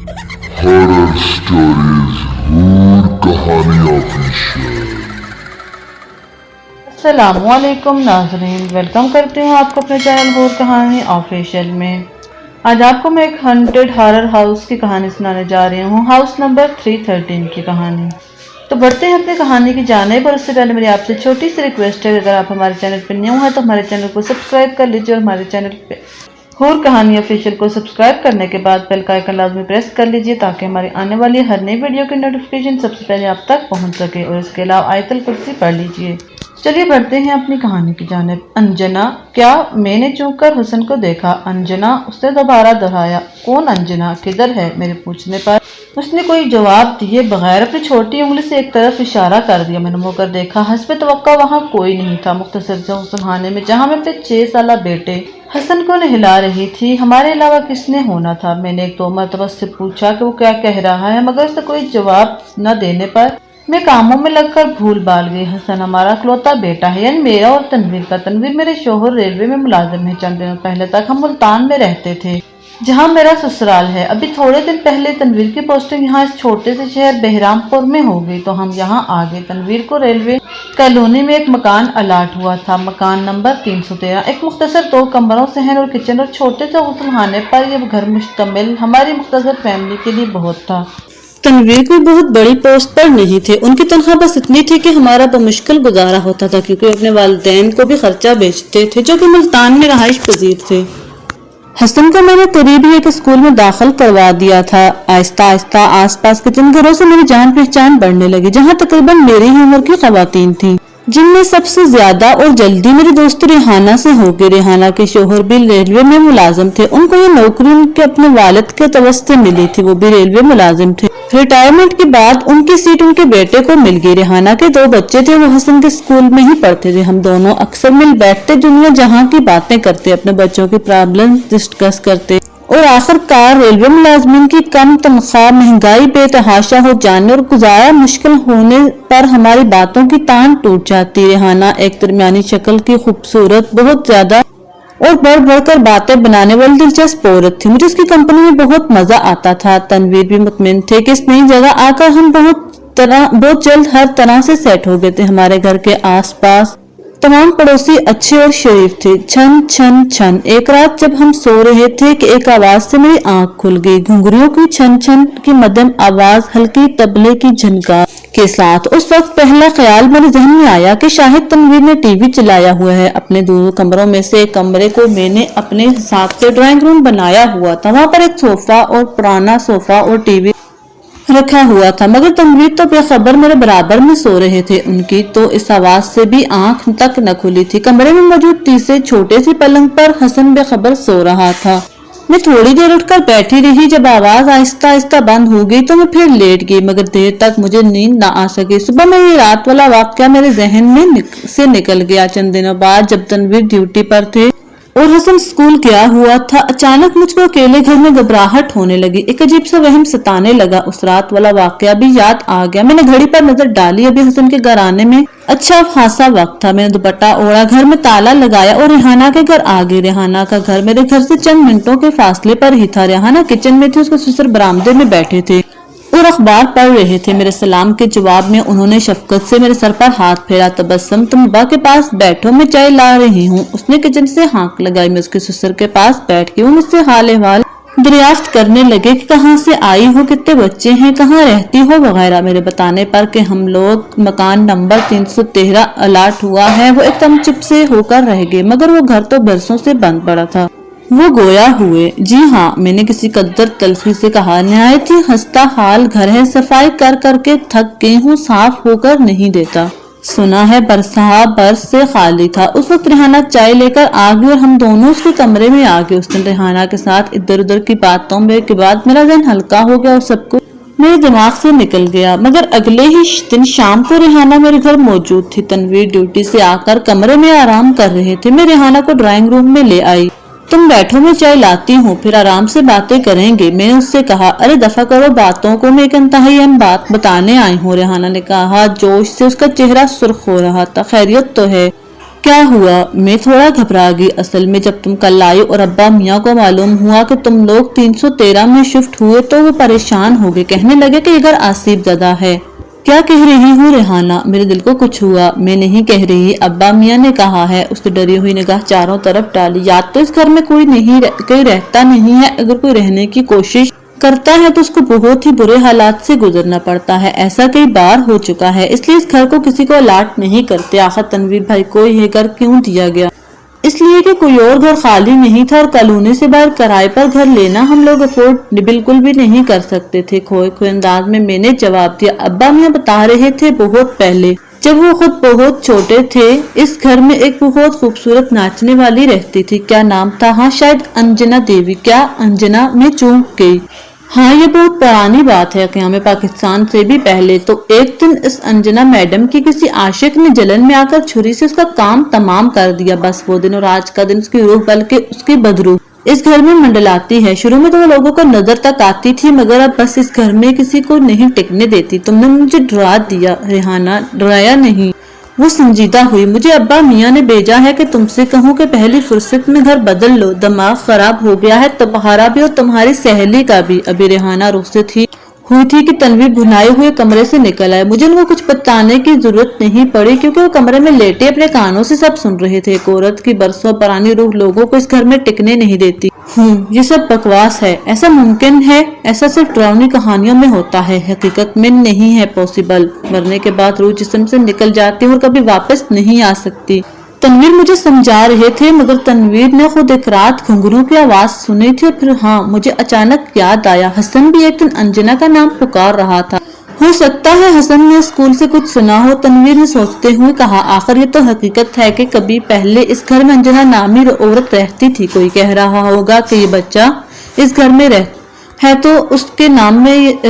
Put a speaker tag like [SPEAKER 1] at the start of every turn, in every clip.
[SPEAKER 1] Horror stories हूर कहानी official.
[SPEAKER 2] अस्सलामुअलैकुम नाज़रीन, वेलकम करती हूँ आपको अपने चैनल हूर कहानी ऑफिशियल में। आज आपको मैं एक हॉन्टेड हॉरर हाउस की कहानी सुनाने जा रही हूँ, हाउस नंबर 313 की कहानी। तो बढ़ते हैं अपनी कहानी की जानिब, और उससे पहले मेरी आपसे छोटी सी रिक्वेस्ट है, अगर आप हमारे चैनल पर न्यू हैं तो हमारे चैनल को सब्सक्राइब कर लीजिए, और हमारे चैनल पे हूर कहानी ऑफिशियल को सब्सक्राइब करने के बाद बेल का आइकन लाजमी प्रेस कर लीजिए, ताकि हमारी आने वाली हर नई वीडियो की नोटिफिकेशन सबसे पहले आप तक पहुंच सके। और इसके अलावा आयतल कुर्सी पढ़ लीजिए। चलिए बढ़ते हैं अपनी कहानी की जानिब। अंजना, क्या मैंने चूक कर हुसन को देखा? अंजना, उसने दोबारा दोहराया। कौन अंजना? किधर है? मेरे पूछने पर उसने कोई जवाब दिए बगैर अपनी छोटी उंगली से एक तरफ इशारा कर दिया। मैंने मुड़ कर देखा, हस्ब तवक्का वहाँ कोई नहीं था। मुख्तसर से हुस्नखाने में जहाँ मैं अपने 6 साल बेटे हसन को नहला रही थी, हमारे अलावा किसने होना था? मैंने एक दो मरतबा उससे पूछा कि वो क्या कह रहा है, मगर उसने कोई जवाब न देने पर मैं कामों में लगकर भूल बाल गई। हसन हमारा इकलौता बेटा है, यानी मेरा और तनवीर का। तनवीर मेरे शोहर रेलवे में मुलाजिम है। चंद दिनों पहले तक हम मुल्तान में रहते थे, जहाँ मेरा ससुराल है। अभी थोड़े दिन पहले तनवीर की पोस्टिंग यहाँ इस छोटे से शहर बहरामपुर में हो गई, तो हम यहाँ आ गए। तनवीर को रेलवे कॉलोनी में एक मकान अलाट हुआ था, मकान नंबर 313। एक मुख्तसर 2 कमरों सहन और किचन और छोटे से गुस्लखाने पर यह घर मुश्तमिल हमारी मुख्तसर फैमिली के लिए बहुत था।
[SPEAKER 3] तनवीर कोई बहुत बड़ी पोस्ट पर नहीं थे। उनकी तनख्वाह बस इतनी थी कि हमारा बमुश्किल गुजारा होता था, क्योंकि अपने वालिदैन को भी खर्चा बेचते थे, जो कि मुल्तान में रहाइश पजीर थे। हसन को मैंने करीब ही एक स्कूल में दाखिल करवा दिया था। आहिस्ता आहिस्ता आसपास के जिन घरों से मेरी जान पहचान बढ़ने लगी, जहाँ तकरीबन मेरी ही उम्र की खवातीन थी, जिनमें सबसे ज्यादा और जल्दी मेरी दोस्त रेहाना से हो गई। रेहाना के शोहर भी रेलवे में मुलाजिम थे। उनको ये नौकरी उनके अपने वालिद के तवस्ते मिली थी, वो भी रेलवे मुलाजिम थे। रिटायरमेंट के बाद उनकी सीट उनके बेटे को मिल गई। रेहाना के 2 बच्चे थे, वो हसन के स्कूल में ही पढ़ते थे। हम दोनों अक्सर मिल बैठते, दुनिया जहाँ की बातें करते, अपने बच्चों की प्रॉब्लम डिस्कस करते, और आखिरकार रेलवे मुलाजमिन की कम तनख्वाह, महंगाई, बेतहाशा हो जाने और गुजारा मुश्किल होने पर हमारी बातों की तान टूट जाती। रेहाना एक दरमियानी शक्ल की खूबसूरत, बहुत ज्यादा और बढ़ बढ़कर बातें बनाने वाली दिलचस्प औरत थी। मुझे उसकी कंपनी में बहुत मजा आता था। तनवीर भी मुतमिन थे कि इस नई जगह आकर हम बहुत जल्द हर तरह से सेट हो गए थे। हमारे घर के आसपास तमाम पड़ोसी अच्छे और शरीफ थे। छन छन छन। एक रात जब हम सो रहे थे कि एक आवाज से मेरी आंख खुल गई। घुंघरियों की छन छन की मध्यम आवाज हल्की तबले की झनकार के साथ। उस वक्त पहला ख्याल मेरे जहन में आया कि शायद तनवीर ने टीवी चलाया हुआ है। अपने 2 कमरों में से एक कमरे को मैंने अपने हिसाब से ड्राइंग रूम बनाया हुआ था। वहाँ पर एक सोफा और पुराना सोफा और टीवी रखा हुआ था, मगर तनवीर तो बेखबर मेरे बराबर में सो रहे थे। उनकी तो इस आवाज से भी आंख तक न खुली थी। कमरे में मौजूद तीसरे छोटे से पलंग पर हसन बेखबर सो रहा था। मैं थोड़ी देर उठकर बैठी रही। जब आवाज आहिस्ता आहिस्ता बंद हो गई तो मैं फिर लेट गई, मगर देर तक मुझे नींद न आ सकी। सुबह में ये रात वाला वाकया मेरे जहन में से निकल गया। चंद दिनों बाद जब तनवीर ड्यूटी पर थे और हसन स्कूल गया हुआ था, अचानक मुझको अकेले घर में घबराहट होने लगी। एक अजीब सा वहम सताने लगा। उस रात वाला वाकया भी याद आ गया। मैंने घड़ी पर नजर डाली। अभी हसन के घर आने में अच्छा खासा वक्त था। मैंने दुपट्टा ओढ़ा, घर में ताला लगाया और रेहाना के घर आ गई। रेहाना का घर मेरे घर से चंद मिनटों के फासले पर ही था। रेहाना किचन में थी, उसके ससुर बरामदे में बैठे थे और अखबार पढ़ रहे थे। मेरे सलाम के जवाब में उन्होंने शफकत से मेरे सर पर हाथ फेरा। तबस्सुम, तुम अब्बा के पास बैठो, मैं चाय ला रही हूँ। उसने किचन से हाँक लगाई। मैं उसके ससुर के पास बैठ गई। वो मुझसे हाल अहवाल दरियाफ्त करने लगे कि कहाँ से आई हो, कितने बच्चे हैं, कहाँ रहती हो वगैरह। मेरे बताने पर कि हम लोग मकान नंबर 313 अलाट हुआ है, वो एकदम चुप से होकर रह गए, मगर वो घर तो बरसों से बंद पड़ा था। वो गोया हुए। जी हाँ, मैंने किसी कद्दर तलखी से कहा। नहायत ही हंसता हाल घर है, सफाई कर करके थक गई हूँ, साफ होकर नहीं देता। सुना है बरस से खाली था। उस वक्त रेहाना चाय लेकर आ गई और हम दोनों उसके कमरे में आ गए। उस दिन रेहाना के साथ इधर उधर की बातों में के बाद मेरा जहन हल्का हो गया और सब कुछ मेरे दिमाग से निकल गया। मगर अगले ही दिन शाम को रेहाना मेरे घर मौजूद थी। तनवीर ड्यूटी से आकर कमरे में आराम कर रहे थे। मैं रेहाना को ड्राइंग रूम में ले आई। तुम बैठो, मैं चाय लाती हूँ, फिर आराम से बातें करेंगे। मैंने उससे कहा। अरे दफा करो बातों को, मैं एक इंतहाई अहम बात बताने आई हूँ। रेहाना ने कहा। जोश से उसका चेहरा सुर्ख हो रहा था। खैरियत तो है? क्या हुआ? मैं थोड़ा घबरा गई। असल में जब तुम कल आई और अब्बा मियाँ को मालूम हुआ कि तुम लोग 313 में शिफ्ट हुए तो वो परेशान हो गए। कहने लगे कि ये घर आसिफ ज़दा है। क्या कह रही हूँ रेहाना? मेरे दिल को कुछ हुआ। मैं नहीं कह रही, अब्बा मियाँ ने कहा है। उसने डरी हुई निगाह चारों तरफ डाली। या तो इस घर में कोई रहता नहीं है, अगर कोई रहने की कोशिश करता है तो उसको बहुत ही बुरे हालात से गुजरना पड़ता है। ऐसा कई बार हो चुका है, इसलिए इस घर को किसी को अलाट नहीं करते। आखिर तनवीर भाई को ये घर क्यों दिया गया? इसलिए कि कोई और घर खाली नहीं था और कॉलोनी से बाहर किराए पर घर लेना हम लोग अफोर्ड बिल्कुल भी नहीं कर सकते थे। खोए खोए अंदाज में मैंने जवाब दिया। अब्बा मियाँ बता रहे थे बहुत पहले, जब वो खुद बहुत छोटे थे, इस घर में एक बहुत खूबसूरत नाचने वाली रहती थी। क्या नाम था? हाँ, शायद अंजना देवी। क्या अंजना? मैं चूक गई। हाँ, ये बहुत पुरानी बात है, क़याम पाकिस्तान से भी पहले। तो एक दिन इस अंजना मैडम की किसी आशिक ने जलन में आकर छुरी से उसका काम तमाम कर दिया। बस वो दिन और आज का दिन उसकी रूह बल्कि उसकी बदरूह इस घर में मंडलाती है। शुरू में तो वो लोगों को नजर तक आती थी, मगर अब बस इस घर में किसी को नहीं टिकने देती। तुमने मुझे डरा दिया रेहाना। डराया नहीं, वो संजीदा हुई। मुझे अब्बा मियाँ ने भेजा है कि तुमसे कहूँ कि पहली फुर्सत में घर बदल लो। दिमाग खराब हो गया है, तुम्हारा भी और तुम्हारी सहेली का भी। अभी रेहाना रुखसत हुई थी कि तनवीर भुनाए हुए कमरे से निकल आए। मुझे उनको कुछ बताने की जरूरत नहीं पड़ी, क्योंकि वो कमरे में लेटे अपने कानों से सब सुन रहे थे। एक औरत की बरसों पुरानी रूह लोगों को इस घर में टिकने नहीं देती। ये सब बकवास है। ऐसा मुमकिन है? ऐसा सिर्फ डरावनी कहानियों में होता है, हकीकत में नहीं है पॉसिबल। मरने के बाद रूह जिस्म से निकल जाती है और कभी वापस नहीं आ सकती। तनवीर मुझे समझा रहे थे, मगर तनवीर ने खुद एक रात घुंघरू की आवाज सुनी थी। और फिर हाँ, मुझे अचानक याद आया, हसन भी एक दिन अंजना का नाम पुकार रहा था। हो सकता है हसन ने स्कूल से कुछ सुना हो, तनवीर ने सोचते हुए कहा। आखिर ये तो हकीकत है कि कभी पहले इस घर में अंजना नामी औरत रहती थी। कोई कह रहा होगा कि ये बच्चा इस घर में है तो उसके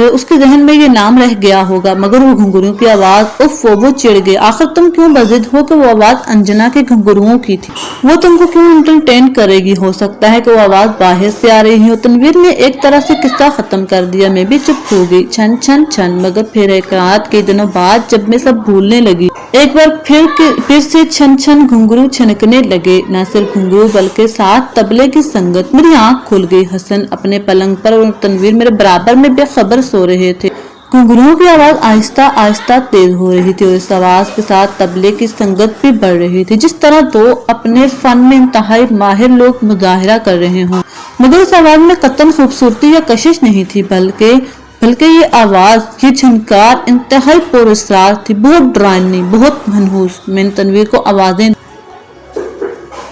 [SPEAKER 3] उसके जहन में ये नाम रह गया होगा। मगर वो घुंघरू की आवाज, उफ, वो चिढ़ गए। आखिर तुम क्यों बजिद हो कि वो आवाज अंजना के घुंघरुओं की थी? वो तुमको क्यों एंटरटेन करेगी? हो सकता है कि वो आवाज बाहर से आ रही हो। तनवीर ने एक तरह से किस्सा खत्म कर दिया। मैं भी चुप हो गई। छन छन छन। मगर फिर एक रात के दिनों बाद जब मैं सब भूलने लगी, एक बार फिर से छन छन घुंघरू छनकने लगे। न सिर्फ घुंघरू बल्कि साथ तबले की संगत। मेरी आंख खुल गई। हसन अपने पलंग पर और तनवीर मेरे बराबर में बेखबर सो रहे थे। घुंघरुओं की आवाज आहिस्ता आहिस्ता तेज हो रही थी और इस आवाज के साथ तबले की संगत भी बढ़ रही थी, जिस तरह दो अपने फन में इंतहाई माहिर लोग मुजाहिरा कर रहे हों। मगर उस आवाज में कतन खूबसूरती या कशिश नहीं थी, बल्कि ये आवाज, ये झनकार इंतहाई पुरअसरार थी, बहुत डरावनी, बहुत मनहूस। मैंने तनवीर को आवाजें,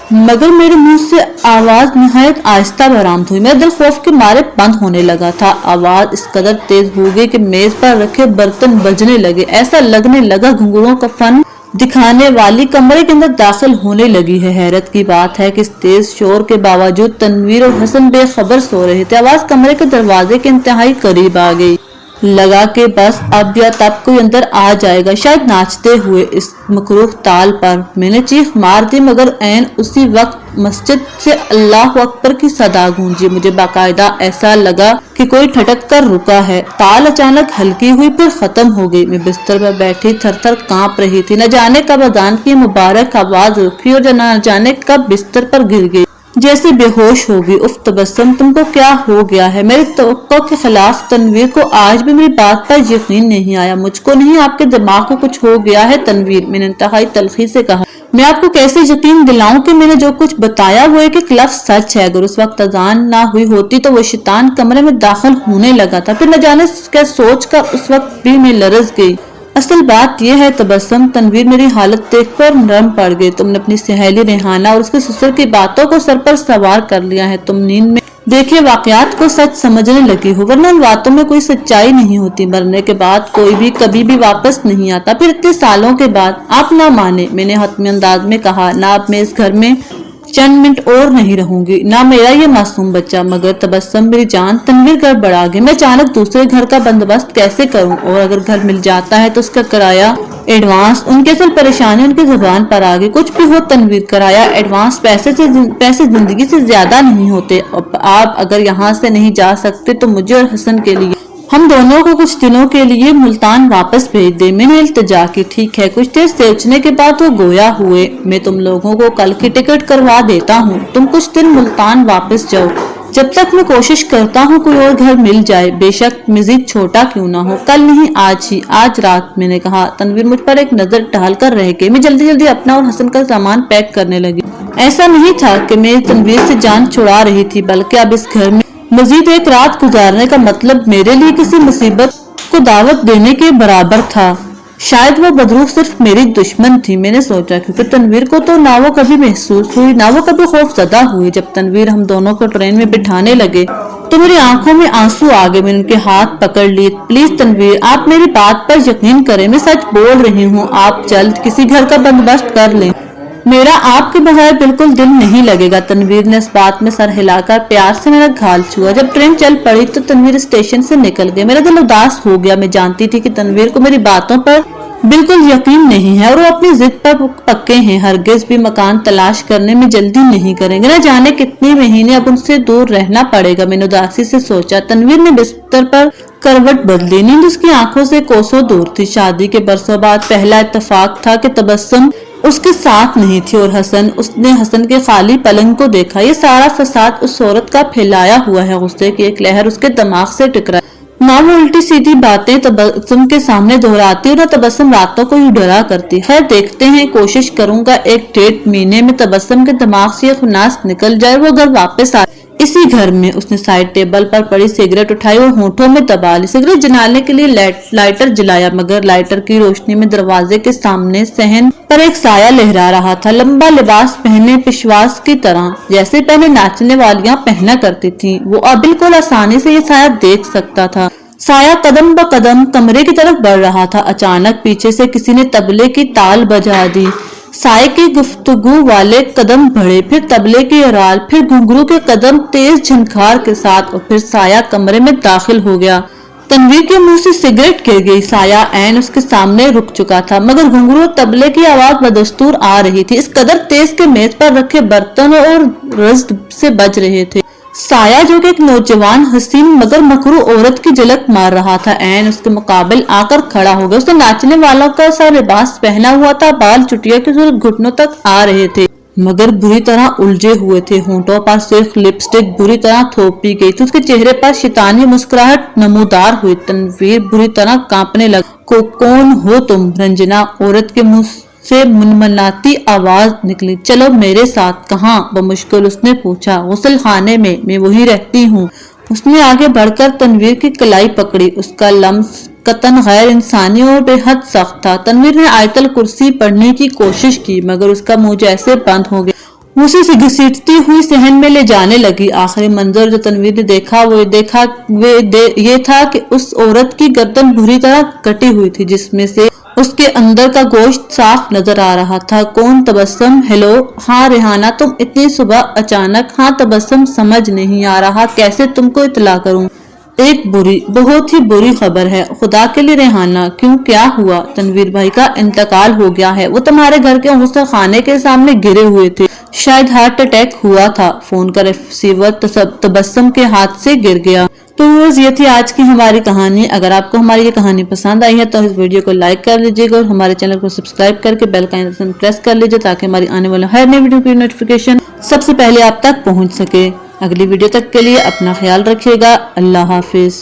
[SPEAKER 3] मगर मेरे मुंह से आवाज निहायत आहिस्ता बरामद हुई। मेरा दिल खौफ के मारे बंद होने लगा था। आवाज इस कदर तेज हो गई कि मेज पर रखे बर्तन बजने लगे। ऐसा लगने लगा घुंघरुओं का फन दिखाने वाली कमरे के अंदर दाखिल होने लगी है। हैरत की बात है कि इस तेज शोर के बावजूद तनवीर और हसन बेखबर सो रहे थे। आवाज कमरे के दरवाजे के इंतहाई करीब आ गई। लगा के बस अब या तब कोई अंदर आ जाएगा, शायद नाचते हुए इस मकरूह ताल पर। मैंने चीख मार दी, मगर ऐन उसी वक्त मस्जिद से अल्लाह अकबर की सदा गूंजी। मुझे बाकायदा ऐसा लगा कि कोई ठटक कर रुका है। ताल अचानक हल्की हुई, फिर खत्म हो गई। मैं बिस्तर पर बैठी थर थर कांप रही थी। न जाने कब अजान की मुबारक आवाज रुकी और न जाने कब बिस्तर पर गिर गई, जैसे बेहोश होगी। उफ तबस्सुम, तुमको क्या हो गया है? मेरी तवक्को के खिलाफ तनवीर को आज भी मेरी बात पर यकीन नहीं आया। मुझको नहीं, आपके दिमाग को कुछ हो गया है तनवीर, मैंने इंतहाई तलखी से कहा। मैं आपको कैसे यकीन दिलाऊं कि मैंने जो कुछ बताया वो एक लफ्ज सच है। अगर उस वक्त अजान ना हुई होती तो वो शैतान कमरे में दाखिल होने लगा था। फिर न जाने क्या सोच कर उस वक्त भी मैं लरज गई। असल बात यह है तबस्सुम, तनवीर मेरी हालत देखकर नरम पड़ गई। तुमने अपनी सहेली रेहाना और उसके ससुर की बातों को सर पर सवार कर लिया है। तुम नींद में देखे वाकयात को सच समझने लगी हो, वरना उन बातों में कोई सच्चाई नहीं होती। मरने के बाद कोई भी कभी भी वापस नहीं आता। फिर इतने सालों के बाद आप ना माने, मैंने हतमी अंदाज में कहा, ना अब मैं इस घर में चंद मिनट और नहीं रहूंगी, ना मेरा ये मासूम बच्चा। मगर तबस्सुम मेरी जान, तनवीर गड़बड़ा गई। मैं अचानक दूसरे घर का बंदोबस्त कैसे करूं? और अगर घर मिल जाता है तो उसका किराया एडवांस। उनकी असल परेशानी उनकी जुबान पर आ गई। कुछ भी हो तनवीर, किराया एडवांस पैसे जिंदगी से ज्यादा नहीं होते। आप अगर यहाँ से नहीं जा सकते तो मुझे और हसन के लिए हम दोनों को कुछ दिनों के लिए मुल्तान वापस भेज दे। मैंने इल्तिजा की। ठीक है। कुछ देर सोचने के बाद वो गोया हुए, मैं तुम लोगों को कल की टिकट करवा देता हूँ, तुम कुछ दिन मुल्तान वापस जाओ, जब तक मैं कोशिश करता हूँ कोई और घर मिल जाए, बेशक मजीद छोटा क्यों ना हो। कल नहीं, आज ही, आज रात, मैंने कहा। तनवीर मुझ पर एक नजर डालकर रह गई। मैं जल्दी जल्दी अपना और हसन का सामान पैक करने लगी। ऐसा नहीं था कि मैं तनवीर से जान छुड़ा रही थी, बल्कि अब इस घर में मजीद एक रात गुजारने का मतलब मेरे लिए किसी मुसीबत को दावत देने के बराबर था। शायद वो बदरूह सिर्फ मेरी दुश्मन थी, मैंने सोचा, क्योंकि तनवीर को तो ना वो कभी महसूस हुई, ना वो कभी खौफजदा हुई। जब तनवीर हम दोनों को ट्रेन में बिठाने लगे तो मेरी आंखों में आंसू आ गए। मैंने उनके हाथ पकड़ लिए। प्लीज तनवीर, आप मेरी बात पर यकीन करें, मैं सच बोल रही हूँ। आप जल्द किसी घर का बंदोबस्त कर लें, मेरा आपके बगैर बिल्कुल दिल नहीं लगेगा। तनवीर ने इस बात में सर हिलाकर प्यार से मेरा घाल छुआ। जब ट्रेन चल पड़ी तो तनवीर स्टेशन से निकल गए। मेरा दिल उदास हो गया। मैं जानती थी कि तनवीर को मेरी बातों पर बिल्कुल यकीन नहीं है और वो अपनी जिद पर पक्के हैं। हरगिज भी मकान तलाश करने में जल्दी नहीं करेंगे। न जाने कितने महीने अब उनसे दूर रहना पड़ेगा। मैंने उदासी से सोचा। तनवीर ने बिस्तर पर करवट बदली। नींद उसकी आंखों से कोसों दूर थी। शादी के बरसों बाद पहला इत्तेफाक था कि तबस्सुम उसके साथ नहीं थी और उसने हसन के खाली पलंग को देखा। ये सारा फसाद उस औरत का फैलाया हुआ है। गुस्से की एक लहर उसके दिमाग से टकराई। ना वो उल्टी सीधी बातें तबस्सुम के सामने दोहराती और तबस्सुम रातों को यूं डरा करती। खैर देखते हैं, कोशिश करूंगा एक 1.5 महीने में तबस्सुम के दिमाग से ये खुन्नास निकल जाए, वो घर वापस आ इसी घर में। उसने साइड टेबल पर पड़ी सिगरेट उठाई और होठों में दबा ली। सिगरेट जलाने के लिए लाइटर जलाया, मगर लाइटर की रोशनी में दरवाजे के सामने सहन पर एक साया लहरा रहा था। लंबा लिबास पहने पिशवास की तरह, जैसे पहले नाचने वालियां पहना करती थी। वो अब बिल्कुल आसानी से ये साया देख सकता था। साया कदम ब कदम कमरे की तरफ बढ़ रहा था। अचानक पीछे से किसी ने तबले की ताल बजा दी। साये के गुफ्तगू वाले कदम बढ़े, फिर तबले की आराल, फिर घुंघरू के कदम तेज झनकार के साथ, और फिर साया कमरे में दाखिल हो गया। तनवीर के मुंह से सिगरेट गिर गई। साया ऐन उसके सामने रुक चुका था, मगर घुंघरू और तबले की आवाज बदस्तूर आ रही थी, इस कदर तेज के मेज पर रखे बर्तन और रज्द से बज रहे थे। साया, जो कि एक नौजवान हसीन मगर मकरू औरत की झलक मार रहा था, ऐन उसके मुकाबिल आकर खड़ा हो गया। उसने नाचने वालों का सा लिबास पहना हुआ था। बाल चुटिया के घुटनों तक आ रहे थे, मगर बुरी तरह उलझे हुए थे। होंठों पर सिर्फ लिपस्टिक बुरी तरह थोपी गई थी। उसके चेहरे पर शैतानी मुस्कुराहट नमूदार हुई। तनवीर बुरी तरह कांपने लगा। कौन हो तुम? रंजना, औरत के मुंह से मुनमुनाती आवाज निकली। चलो मेरे साथ। कहाँ? बमुश्किल उसने पूछा। गुस्ल खाने में, मैं वहीं रहती हूँ। उसने आगे बढ़कर तनवीर की कलाई पकड़ी। उसका लम्स कतन गैर इंसानी और बेहद सख्त था। तनवीर ने आयतल कुर्सी पढ़ने की कोशिश की, मगर उसका मुंह जैसे बंद हो गया। उसे घसीटती हुई सहन में ले जाने लगी। आखिरी मंजर जो तनवीर ने देखा ये था कि उस औरत की गर्दन बुरी तरह कटी हुई थी, जिसमें से उसके अंदर का गोश्त साफ नजर आ रहा था। कौन? तबस्सुम। हेलो। हाँ रेहाना, तुम इतनी सुबह अचानक? हाँ तबस्सुम, समझ नहीं आ रहा कैसे तुमको इत्तला करूं। एक बुरी, बहुत ही बुरी खबर है। खुदा के लिए रेहाना। क्यों, क्या हुआ? तनवीर भाई का इंतकाल हो गया है। वो तुम्हारे घर के गुस्ल खाने के सामने गिरे हुए थे। शायद हार्ट अटैक हुआ था। फोन का रिसीवर तबस्सुम के हाथ से गिर गया। तो ये थी आज की हमारी कहानी। अगर आपको हमारी ये कहानी पसंद आई है तो इस वीडियो को लाइक कर लीजिएगा और हमारे चैनल को सब्सक्राइब करके बेल का आइकन प्रेस कर लीजिए, ताकि हमारी आने वाले हर नई वीडियो की नोटिफिकेशन सबसे पहले आप तक पहुंच सके। अगली वीडियो तक के लिए अपना ख्याल रखिएगा। अल्लाह हाफिज।